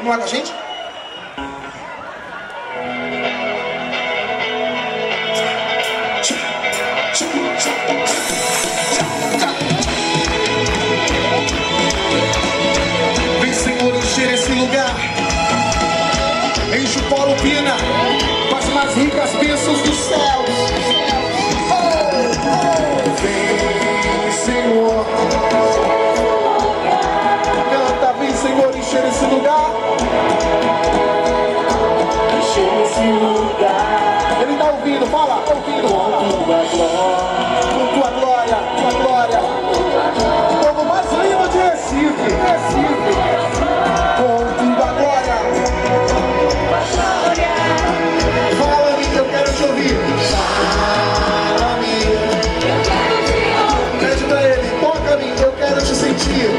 Vamos lá com a gente? Vem, Senhor, encher esse lugar. Enche o Polo Pina com as mais ricas bênçãos dos céus. Vem, Senhor. Canta, vem, Senhor, encher esse lugar. Encher esse lugar. Ele tá ouvindo, fala, tá ouvindo. Com tua glória, tua glória. O povo mais lindo de Recife, Recife. Com tua glória. Fala-me, eu quero te ouvir. Fala-me. Pede pra ele, toca-me, eu quero te sentir.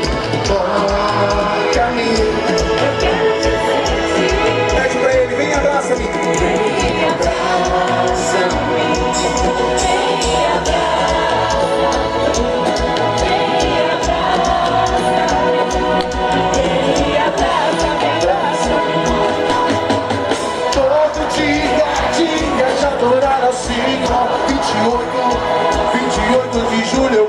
Toca-me. Pede pra ele, vem, abraça-me. Vem, abraça-me. Todo dia de adorar ao Senhor. 28 de julho eu